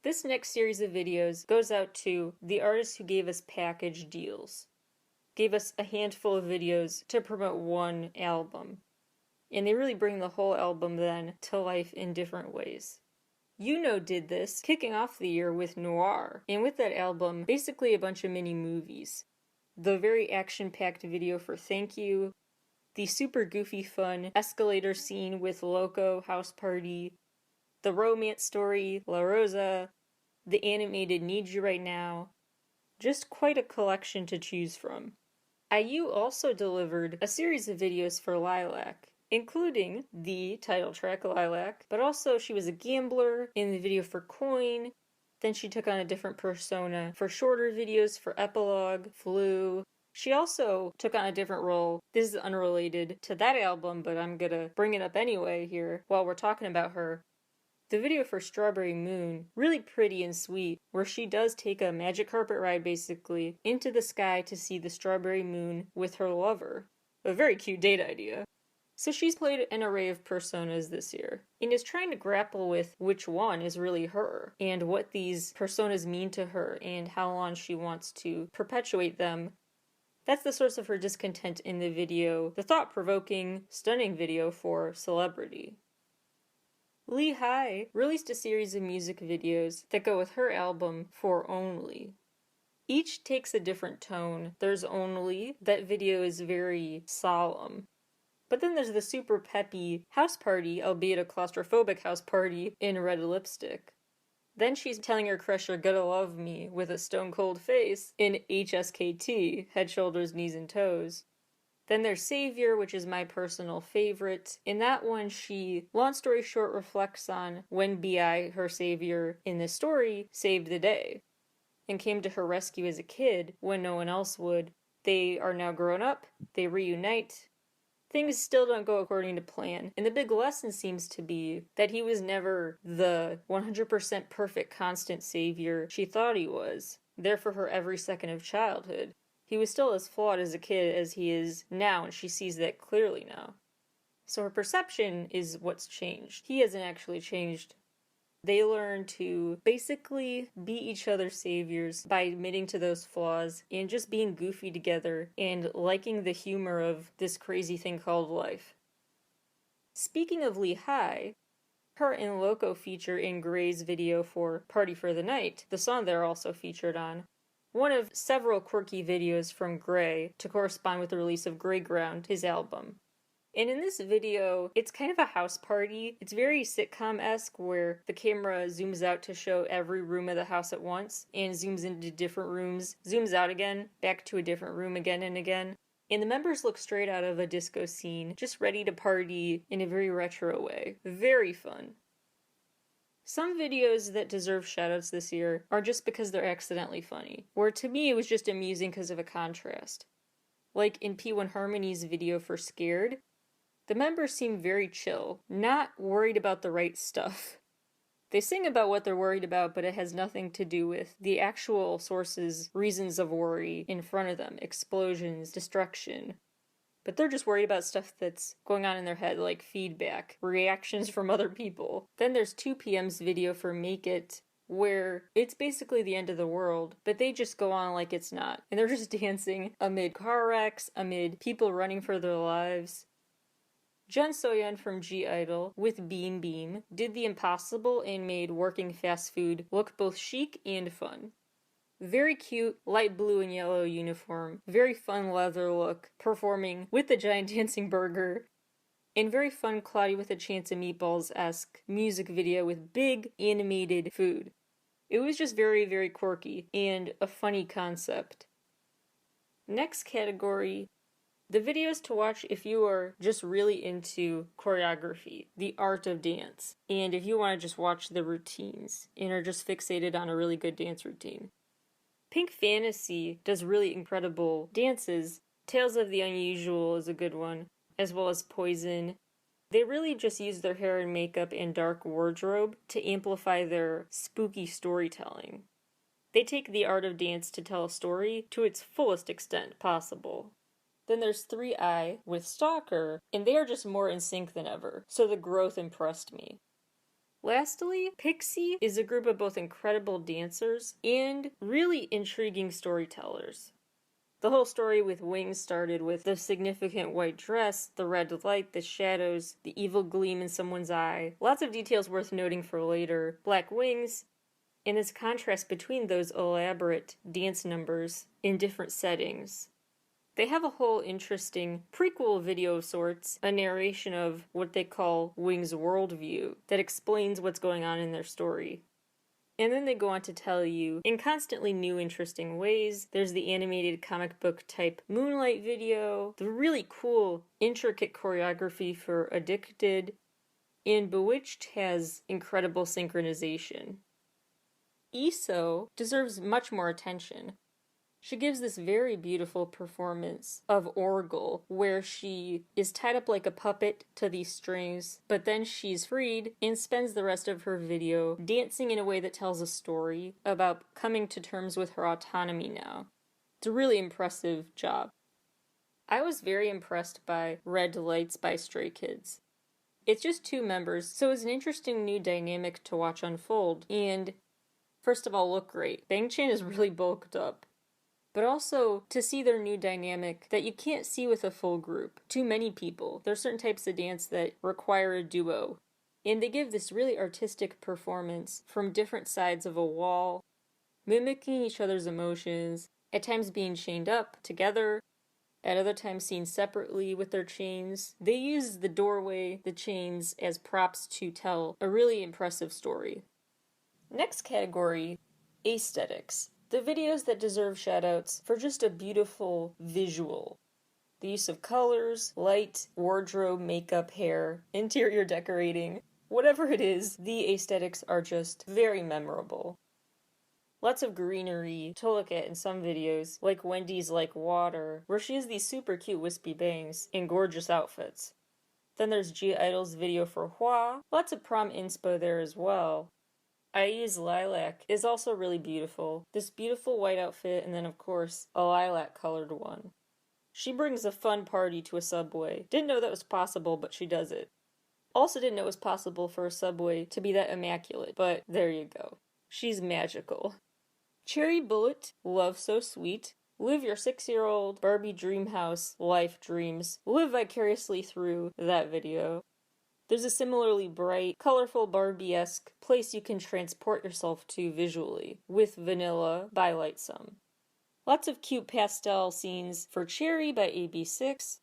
A: This next series of videos goes out to the artists who gave us package deals. Gave us a handful of videos to promote one album. And they really bring the whole album then to life in different ways. Yuno did this, kicking off the year with Noir, and with that album, basically a bunch of mini movies. The very action-packed video for Thank You, the super goofy fun escalator scene with Loco House Party, the romance story La Rosa, the animated Need You Right Now. Just quite a collection to choose from. IU also delivered a series of videos for Lilac, including the title track Lilac, but also she was a gambler in the video for Coin. Then she took on a different persona for shorter videos for Epilogue, Flu. She also took on a different role. This is unrelated to that album, but I'm gonna bring it up anyway here while we're talking about her. The video for Strawberry Moon, really pretty and sweet, where she does take a magic carpet ride basically into the sky to see the strawberry moon with her lover. A very cute date idea. So she's played an array of personas this year, and is trying to grapple with which one is really her, and what these personas mean to her, and how long she wants to perpetuate them. That's the source of her discontent in the video, the thought-provoking, stunning video for Celebrity. Lee Hi released a series of music videos that go with her album For Only. Each takes a different tone. There's Only, that video is very solemn. But then there's the super peppy house party, albeit a claustrophobic house party, in red lipstick. Then she's telling her crush you're gonna love me with a stone cold face in HSKT, head, shoulders, knees, and toes. Then there's Savior, which is my personal favorite. In that one, she, long story short, reflects on when B.I., her savior in this story, saved the day and came to her rescue as a kid when no one else would. They are now grown up, they reunite. Things still don't go according to plan, and the big lesson seems to be that he was never the 100% perfect constant savior she thought he was, there for her every second of childhood. He was still as flawed as a kid as he is now, and she sees that clearly now. So her perception is what's changed. He hasn't actually changed. They learn to basically be each other's saviors by admitting to those flaws and just being goofy together and liking the humor of this crazy thing called life. Speaking of Lee Hi, her and Loco feature in Gray's video for Party for the Night, the song they're also featured on. One of several quirky videos from Gray to correspond with the release of Greyground, his album. And in this video, it's kind of a house party. It's very sitcom-esque where the camera zooms out to show every room of the house at once and zooms into different rooms, zooms out again, back to a different room again and again. And the members look straight out of a disco scene, just ready to party in a very retro way. Very fun. Some videos that deserve shoutouts this year are just because they're accidentally funny, where to me it was just amusing because of a contrast. Like in P1 Harmony's video for Scared, the members seem very chill, not worried about the right stuff. They sing about what they're worried about, but it has nothing to do with the actual sources, reasons of worry in front of them, explosions, destruction. But they're just worried about stuff that's going on in their head, like feedback, reactions from other people. Then there's 2PM's video for Make It, where it's basically the end of the world, but they just go on like it's not. And they're just dancing amid car wrecks, amid people running for their lives. Jun Soyeon from G-Idol, with Beam Beam, did the impossible and made working fast food look both chic and fun. Very cute, light blue and yellow uniform, very fun leather look, performing with the giant dancing burger, and very fun Cloudy with a Chance of Meatballs-esque music video with big animated food. It was just very, very quirky and a funny concept. Next category, the videos to watch if you are just really into choreography, the art of dance, and if you want to just watch the routines and are just fixated on a really good dance routine. Pink Fantasy does really incredible dances. Tales of the Unusual is a good one, as well as Poison. They really just use their hair and makeup and dark wardrobe to amplify their spooky storytelling. They take the art of dance to tell a story to its fullest extent possible. Then there's 3i with Stalker, and they are just more in sync than ever, so the growth impressed me. Lastly, Pixie is a group of both incredible dancers and really intriguing storytellers. The whole story with Wings started with the significant white dress, the red light, the shadows, the evil gleam in someone's eye. Lots of details worth noting for later. Black Wings, and this contrast between those elaborate dance numbers in different settings. They have a whole interesting prequel video of sorts, a narration of what they call Wings' worldview, that explains what's going on in their story. And then they go on to tell you, in constantly new interesting ways, there's the animated comic book type Moonlight video, the really cool, intricate choreography for Addicted, and Bewitched has incredible synchronization. ESO deserves much more attention. She gives this very beautiful performance of Orgle, where she is tied up like a puppet to these strings, but then she's freed and spends the rest of her video dancing in a way that tells a story about coming to terms with her autonomy now. It's a really impressive job. I was very impressed by Red Lights by Stray Kids. It's just 2 members, so it's an interesting new dynamic to watch unfold, and first of all, look great. Bangchan is really bulked up. But also to see their new dynamic that you can't see with a full group. Too many people. There are certain types of dance that require a duo. And they give this really artistic performance from different sides of a wall, mimicking each other's emotions, at times being chained up together, at other times seen separately with their chains. They use the doorway, the chains, as props to tell a really impressive story. Next category, aesthetics. The videos that deserve shoutouts for just a beautiful visual. The use of colors, light, wardrobe, makeup, hair, interior decorating. Whatever it is, the aesthetics are just very memorable. Lots of greenery to look at in some videos, like Wendy's Like Water, where she has these super cute wispy bangs in gorgeous outfits. Then there's G-Idol's video for Hwa. Lots of prom inspo there as well. IU's Lilac is also really beautiful. This beautiful white outfit and then of course a lilac colored one. She brings a fun party to a subway. Didn't know that was possible, but she does it. Also didn't know it was possible for a subway to be that immaculate, but there you go. She's magical. Cherry Bullet, Love So Sweet. Live your 6-year-old Barbie dream house life dreams. Live vicariously through that video. There's a similarly bright, colorful Barbie-esque place you can transport yourself to visually, with Vanilla by Lightsome. Lots of cute pastel scenes for Cherry by AB6.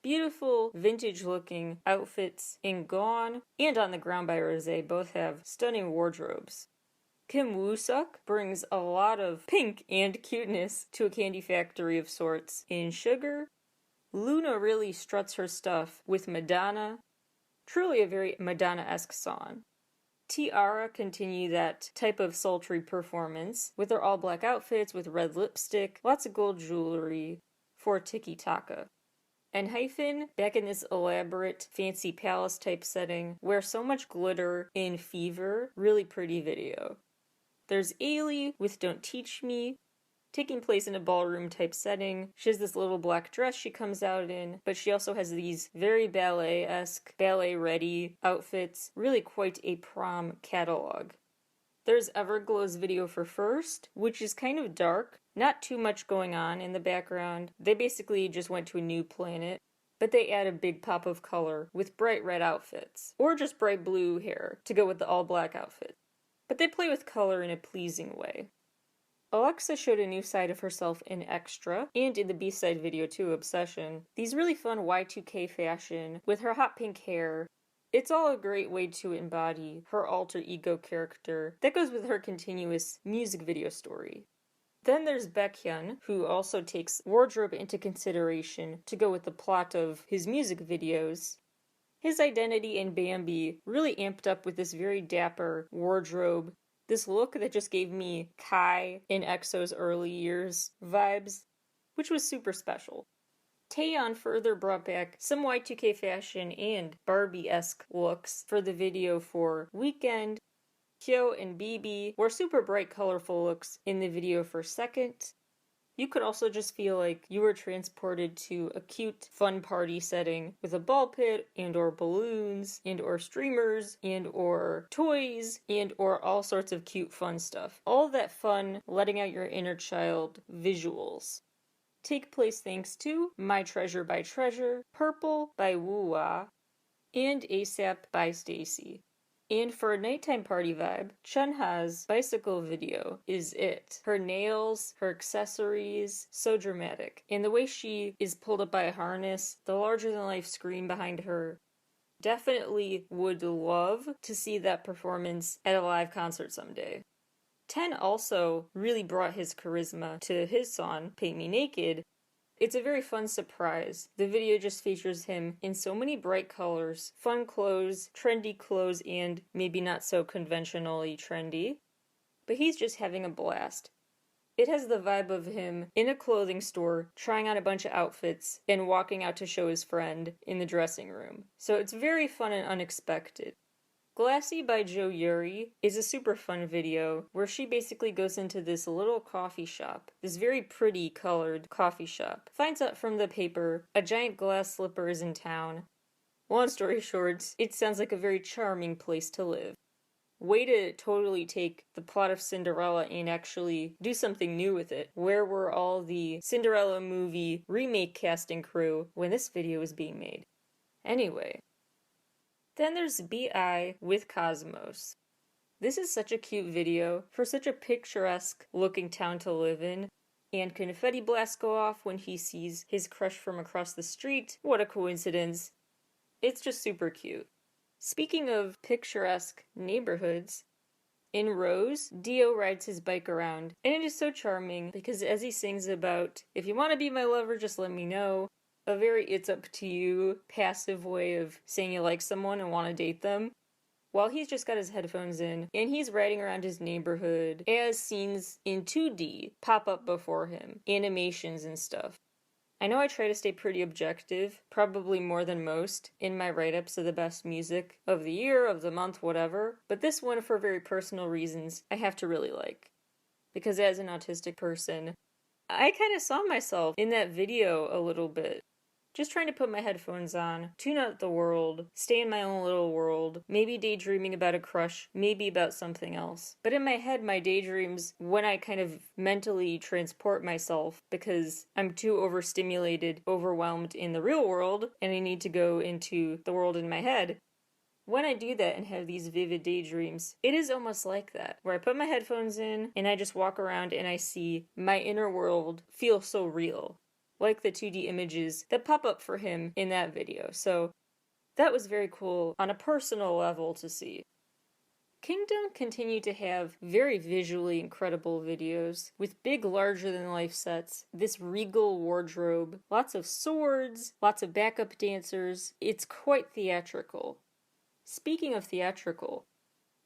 A: beautiful vintage-looking outfits in Gone and On the Ground by Rosé both have stunning wardrobes. Kim Woo-suk brings a lot of pink and cuteness to a candy factory of sorts in Sugar. Luna really struts her stuff with Madonna. Truly a very Madonna-esque song. Tiara continue that type of sultry performance with their all-black outfits with red lipstick, lots of gold jewelry for Tiki Taka. And Hyphen, back in this elaborate, fancy palace-type setting, where so much glitter in Fever, really pretty video. There's Ailey with Don't Teach Me, taking place in a ballroom-type setting. She has this little black dress she comes out in, but she also has these very ballet-esque, ballet-ready outfits, really quite a prom catalog. There's Everglow's video for First, which is kind of dark, not too much going on in the background. They basically just went to a new planet, but they add a big pop of color with bright red outfits, or just bright blue hair to go with the all-black outfit. But they play with color in a pleasing way. Alexa showed a new side of herself in Extra, and in the B-side video too, Obsession. These really fun Y2K fashion with her hot pink hair. It's all a great way to embody her alter ego character that goes with her continuous music video story. Then there's Baekhyun, who also takes wardrobe into consideration to go with the plot of his music videos. His identity in Bambi really amped up with this very dapper wardrobe. This look that just gave me Kai in EXO's early years vibes, which was super special. Taeyeon further brought back some Y2K fashion and Barbie-esque looks for the video for Weekend. Hyo and BB wore super bright, colorful looks in the video for Second. You could also just feel like you were transported to a cute, fun party setting with a ball pit and or balloons and or streamers and or toys and or all sorts of cute, fun stuff. All that fun, letting out your inner child visuals. Take place thanks to My Treasure by Treasure, Purple by Woo-ah, and ASAP by Stacy. And for a nighttime party vibe, Chunha's bicycle video is it. Her nails, her accessories, so dramatic. And the way she is pulled up by a harness, the larger-than-life screen behind her. Definitely would love to see that performance at a live concert someday. Ten also really brought his charisma to his song, Paint Me Naked. It's a very fun surprise. The video just features him in so many bright colors, fun clothes, trendy clothes, and maybe not so conventionally trendy. But he's just having a blast. It has the vibe of him in a clothing store, trying on a bunch of outfits, and walking out to show his friend in the dressing room. So it's very fun and unexpected. Glassy by Jo Yuri is a super fun video where she basically goes into this little coffee shop, this very pretty colored coffee shop, finds out from the paper a giant glass slipper is in town. Long story short, it sounds like a very charming place to live. Way to totally take the plot of Cinderella and actually do something new with it. Where were all the Cinderella movie remake casting crew when this video was being made? Anyway. Then there's B.I. with Cosmos. This is such a cute video for such a picturesque looking town to live in, and confetti blasts go off when he sees his crush from across the street. What a coincidence. It's just super cute. Speaking of picturesque neighborhoods, in Rose, Dio rides his bike around, and it is so charming because as he sings about, if you want to be my lover, just let me know, a very it's up to you passive way of saying you like someone and want to date them, while he's just got his headphones in and he's riding around his neighborhood as scenes in 2D pop up before him, animations and stuff. I know I try to stay pretty objective, probably more than most, in my write-ups of the best music of the year, of the month, whatever, but this one, for very personal reasons, I have to really like. Because as an autistic person, I kind of saw myself in that video a little bit. Just trying to put my headphones on, tune out the world, stay in my own little world, maybe daydreaming about a crush, maybe about something else. But in my head, my daydreams, when I kind of mentally transport myself because I'm too overstimulated, overwhelmed in the real world, and I need to go into the world in my head, when I do that and have these vivid daydreams, it is almost like that, where I put my headphones in and I just walk around and I see my inner world feel so real. like the 2D images that pop up for him in that video. So that was very cool on a personal level to see. Kingdom continued to have very visually incredible videos with big larger-than-life sets, this regal wardrobe, lots of swords, lots of backup dancers. It's quite theatrical. Speaking of theatrical,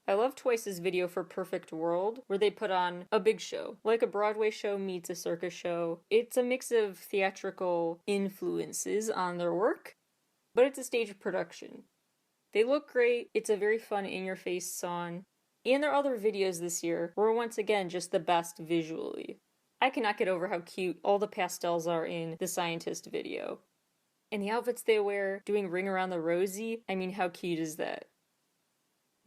A: I love Twice's video for Perfect World, where they put on a big show, like a Broadway show meets a circus show. It's a mix of theatrical influences on their work, but it's a stage production. They look great, it's a very fun in-your-face song, and their other videos this year were once again just the best visually. I cannot get over how cute all the pastels are in the Scientist video. And the outfits they wear, doing Ring Around the Rosie, I mean, how cute is that?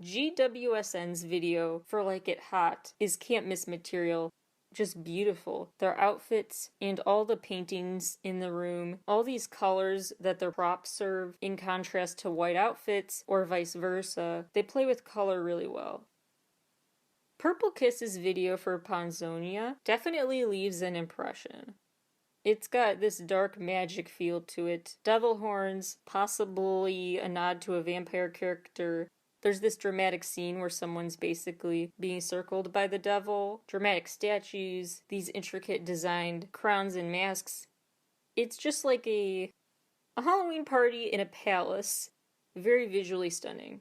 A: GWSN's video for Like It Hot is can't miss material. Just beautiful. Their outfits and all the paintings in the room, all these colors that their props serve in contrast to white outfits or vice versa, they play with color really well. Purple Kiss's video for Ponzonia definitely leaves an impression. It's got this dark magic feel to it, devil horns, possibly a nod to a vampire character. There's this dramatic scene where someone's basically being circled by the devil, dramatic statues, these intricate designed crowns and masks. It's just like a Halloween party in a palace. Very visually stunning.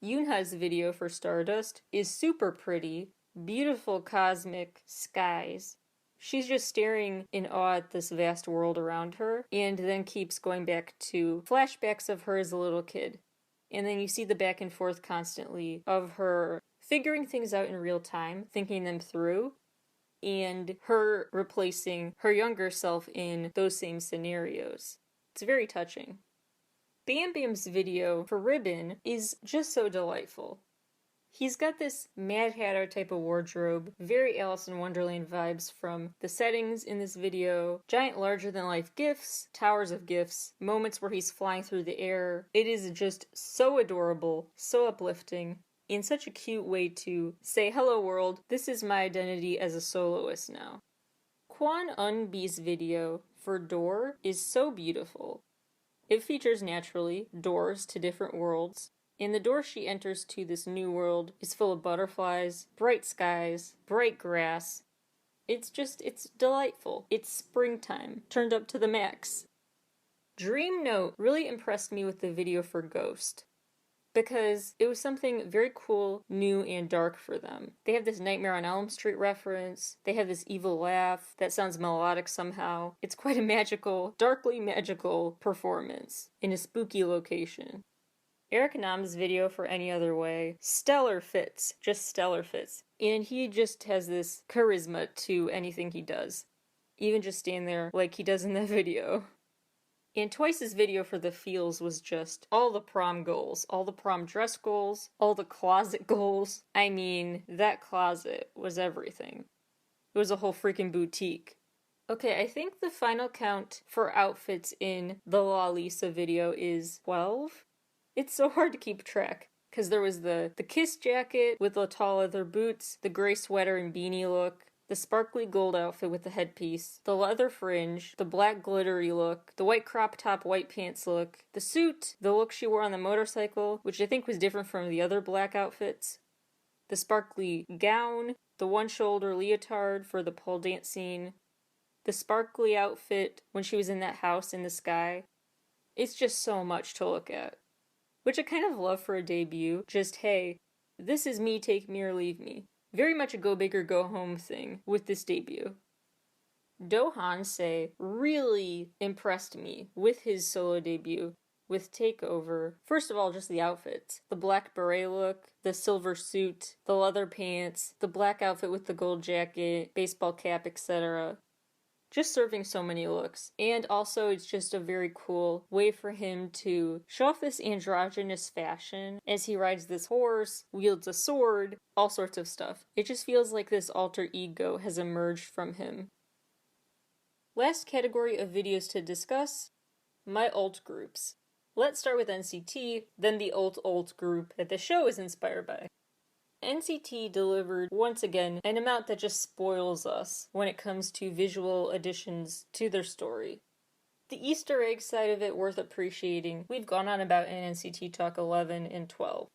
A: Yoonha's video for Stardust is super pretty, beautiful cosmic skies. She's just staring in awe at this vast world around her, and then keeps going back to flashbacks of her as a little kid. And then you see the back and forth constantly of her figuring things out in real time, thinking them through, and her replacing her younger self in those same scenarios. It's very touching. Bam Bam's video for Ribbon is just so delightful. He's got this Mad Hatter type of wardrobe, very Alice in Wonderland vibes from the settings in this video, giant larger-than-life gifts, towers of gifts, moments where he's flying through the air. It is just so adorable, so uplifting, in such a cute way to say, hello world, this is my identity as a soloist now. Kwon Eunbi's video for Door is so beautiful. It features naturally doors to different worlds. And the door she enters to this new world is full of butterflies, bright skies, bright grass. It's delightful. It's springtime, turned up to the max. Dream Note really impressed me with the video for Ghost, because it was something very cool, new, and dark for them. They have this Nightmare on Elm Street reference, they have this evil laugh that sounds melodic somehow. It's quite a magical, darkly magical performance in a spooky location. Eric Nam's video for Any Other Way, stellar fits, just stellar fits. And he just has this charisma to anything he does. Even just stand there like he does in that video. And Twice's video for The Feels was just all the prom goals, all the prom dress goals, all the closet goals. I mean, that closet was everything. It was a whole freaking boutique. Okay, I think the final count for outfits in the La Lisa video is 12. It's so hard to keep track, because there was the Kiss jacket with the tall leather boots, the gray sweater and beanie look, the sparkly gold outfit with the headpiece, the leather fringe, the black glittery look, the white crop top white pants look, the suit, the look she wore on the motorcycle, which I think was different from the other black outfits, the sparkly gown, the one-shoulder leotard for the pole dance scene, the sparkly outfit when she was in that house in the sky. It's just so much to look at. Which I kind of love for a debut, just hey, this is me, take me or leave me. Very much a go big or go home thing with this debut. Do Han-se really impressed me with his solo debut, with Takeover. First of all, just the outfits. The black beret look, the silver suit, the leather pants, the black outfit with the gold jacket, baseball cap, etc. Just serving so many looks. And also it's just a very cool way for him to show off this androgynous fashion as he rides this horse, wields a sword, all sorts of stuff. It just feels like this alter ego has emerged from him. Last category of videos to discuss, my alt groups. Let's start with NCT, then the alt group that the show is inspired by. NCT delivered, once again, an amount that just spoils us when it comes to visual additions to their story. The Easter egg side of it worth appreciating. We've gone on about in NCT Talk 11 and 12.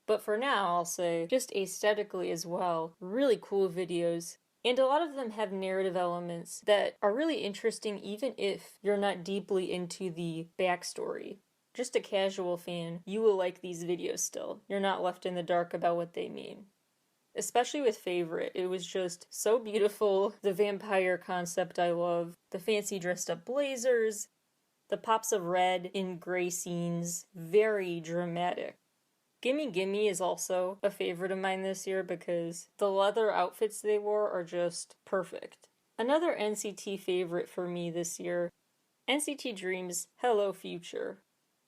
A: But for now, I'll say, just aesthetically as well, really cool videos. And a lot of them have narrative elements that are really interesting even if you're not deeply into the backstory. Just a casual fan, you will like these videos still. You're not left in the dark about what they mean. Especially with Favorite, it was just so beautiful. The vampire concept I love. The fancy dressed up blazers. The pops of red in gray scenes. Very dramatic. Gimme Gimme is also a favorite of mine this year because the leather outfits they wore are just perfect. Another NCT favorite for me this year, NCT Dream's Hello Future.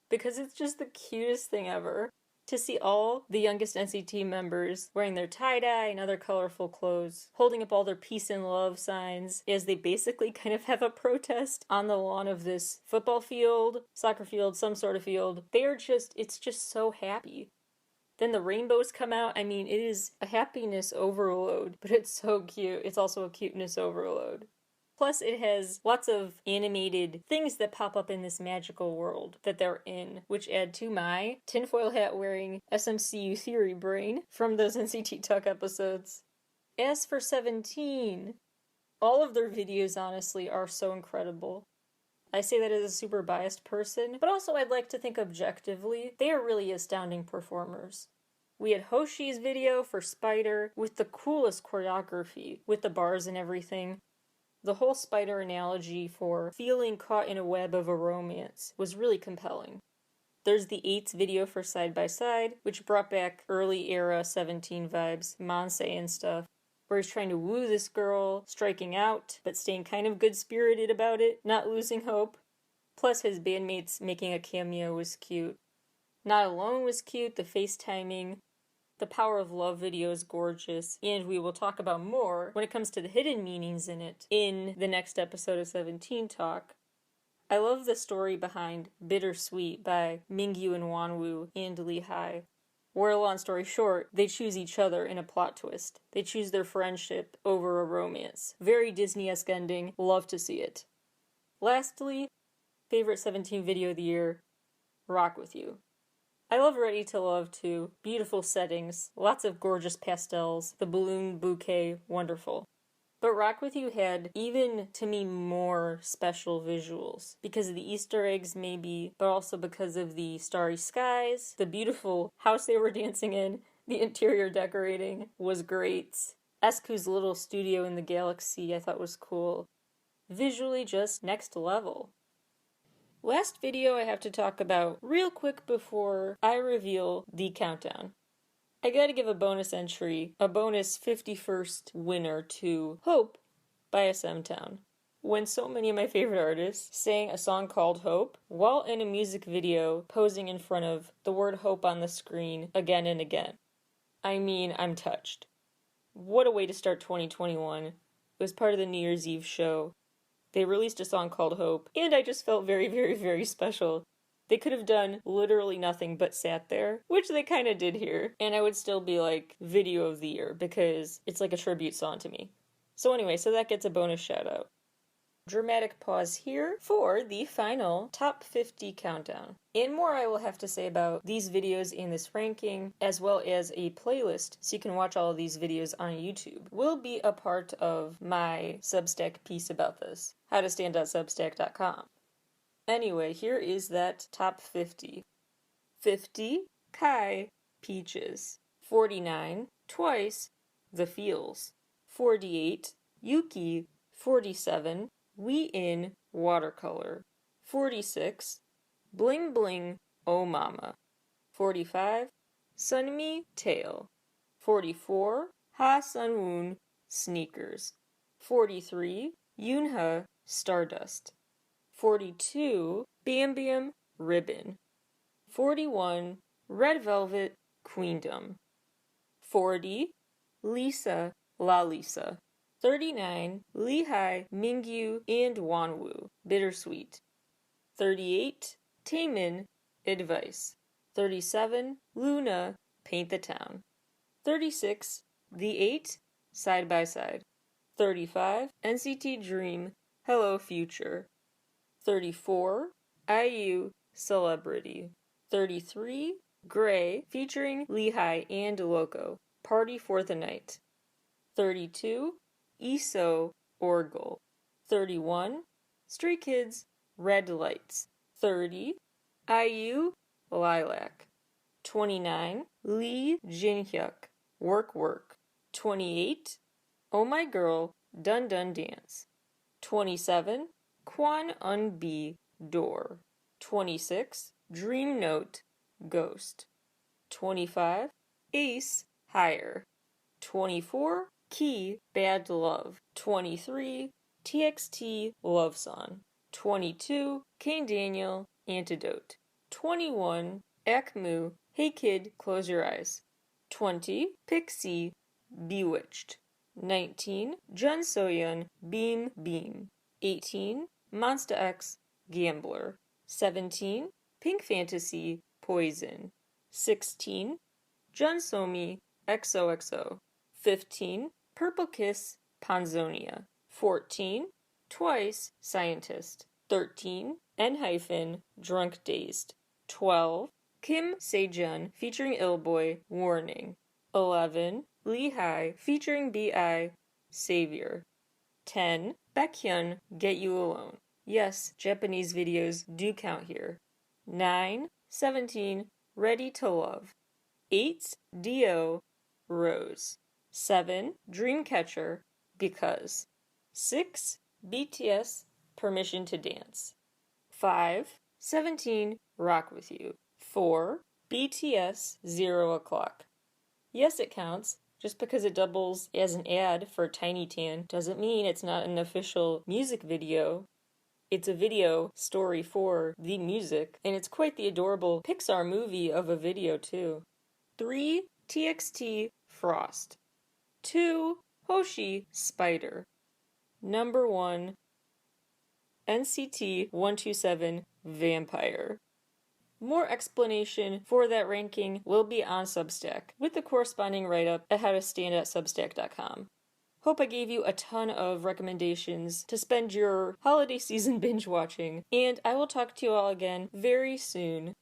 A: Because it's just the cutest thing ever. To see all the youngest NCT members wearing their tie-dye and other colorful clothes, holding up all their peace and love signs as they basically kind of have a protest on the lawn of this football field, soccer field, some sort of field. It's just so happy. Then the rainbows come out. I mean, it is a happiness overload, but it's so cute. It's also a cuteness overload. Plus, it has lots of animated things that pop up in this magical world that they're in, which add to my tinfoil hat wearing SMCU theory brain from those NCT Talk episodes. As for 17, all of their videos, honestly, are so incredible. I say that as a super biased person, but also I'd like to think objectively, they are really astounding performers. We had Hoshi's video for Spider with the coolest choreography, with the bars and everything. The whole spider analogy for feeling caught in a web of a romance was really compelling. There's the 8's video for Side by Side, which brought back early era 17 vibes, Monse and stuff, where he's trying to woo this girl, striking out, but staying kind of good-spirited about it, not losing hope. Plus his bandmates making a cameo was cute. Not Alone was cute, the FaceTiming. The Power of Love video is gorgeous, and we will talk about more when it comes to the hidden meanings in it in the next episode of 17 Talk. I love the story behind Bittersweet by Mingyu and Wanwoo and Lee Hai. Where, long story short, they choose each other in a plot twist. They choose their friendship over a romance. Very Disney-esque ending. Love to see it. Lastly, favorite 17 video of the year, Rock With You. I love Ready to Love too. Beautiful settings, lots of gorgeous pastels, the balloon bouquet, wonderful. But Rock With You had, even to me, more special visuals. Because of the Easter eggs maybe, but also because of the starry skies, the beautiful house they were dancing in, the interior decorating was great. Esku's little studio in the galaxy I thought was cool. Visually just next level. Last video I have to talk about real quick before I reveal the countdown. I gotta give a bonus entry, a bonus 51st winner to Hope by SM Town. When so many of my favorite artists sang a song called Hope while in a music video posing in front of the word hope on the screen again and again. I mean, I'm touched. What a way to start 2021. It was part of the New Year's Eve show. They released a song called Hope, and I just felt very, very, very special. They could have done literally nothing but sat there, which they kind of did here, and I would still be like, video of the year, because it's like a tribute song to me. So anyway, so that gets a bonus shout out. Dramatic pause here for the final top 50 countdown. And more I will have to say about these videos in this ranking, as well as a playlist, so you can watch all of these videos on YouTube, will be a part of my Substack piece about this, howtostand.substack.com. Anyway, here is that top 50. 50, Kai, Peaches. 49, Twice, The Feels. 48, Yuki. 47, We In, Watercolor. 46, Bling Bling, Oh Mama. 45, Sunmi, Tail. 44, Ha Sunwoon, Sneakers. 43, Yoonha, Stardust. 42, Bam Bam, Ribbon. 41, Red Velvet, Queendom. 40, Lisa, La Lisa. 39, Lehigh, Mingyu, and Wanwoo, Bittersweet. 38, Taemin, Advice. 37, Luna, Paint the Town. 36, The 8, Side by Side. 35, NCT Dream, Hello Future. 34, IU, Celebrity. 33, Gray, featuring Lehigh and Loco, Party for the Night. 32, ESO, Orgel. 31, Stray Kids, Red Lights. 30, IU, Lilac. 29, Lee Jin-hyuk, Work Work. 28, Oh My Girl, Dun Dun Dance. 27, Kwon Eun-bi, Door. 26, Dream Note, Ghost. 25, Ace, Higher. 24, Key, Bad Love. 23, TXT, Love Song. 22, Kane Daniel, Antidote. 21, Akmu, Hey Kid, Close Your Eyes. 20, Pixie, Bewitched. 19, Jun Soyeon, Beam Beam. 18, Monsta X, Gambler. 17, Pink Fantasy, Poison. 16, Jun Somi, XOXO. 15, Purple Kiss, Panzonia. 14, Twice, Scientist. 13, N-hyphen, Drunk Dazed. 12, Kim Sejun featuring Illboy, Warning. 11, Lehigh featuring B.I., Savior. 10, Baekhyun, Get You Alone. Yes, Japanese videos do count here. 9, 17, Ready to Love. 8, Dio, Rose. 7, Dreamcatcher, Because. 6, BTS, Permission to Dance. 5, 17, Rock With You. 4, BTS, 0 O'Clock. Yes, it counts. Just because it doubles as an ad for Tiny Tan doesn't mean it's not an official music video. It's a video story for the music, and it's quite the adorable Pixar movie of a video, too. 3, TXT, Frost. 2, Hoshi, Spider. Number 1, NCT 127, Vampire. More explanation for that ranking will be on Substack, with the corresponding write-up at howtostand@substack.com. Hope I gave you a ton of recommendations to spend your holiday season binge watching, and I will talk to you all again very soon.